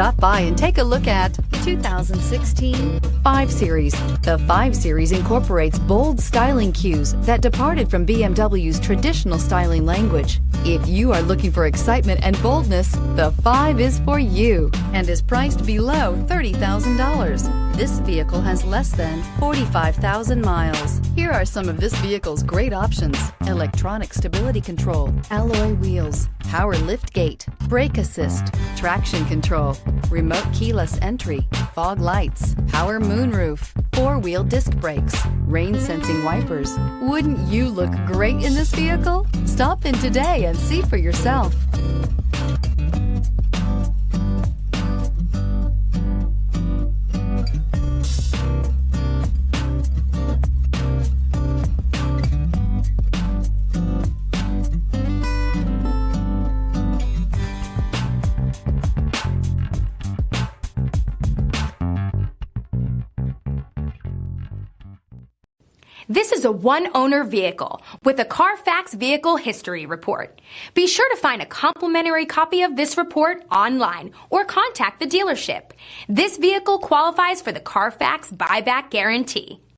Stop by and take a look at 2016 5 Series. The 5 Series incorporates bold styling cues that departed from BMW's traditional styling language. If you are looking for excitement and boldness, the 5 is for you and is priced below $30,000. This vehicle has less than 45,000 miles. Here are some of this vehicle's great options: electronic stability control, alloy wheels, power liftgate, brake assist, traction control, remote keyless entry, fog lights, power moonroof, 4-wheel disc brakes, rain sensing wipers. Wouldn't you look great in this vehicle? Stop in today and see for yourself. This is a one-owner vehicle with a Carfax Vehicle History Report. Be sure to find a complimentary copy of this report online or contact the dealership. This vehicle qualifies for the Carfax Buyback Guarantee.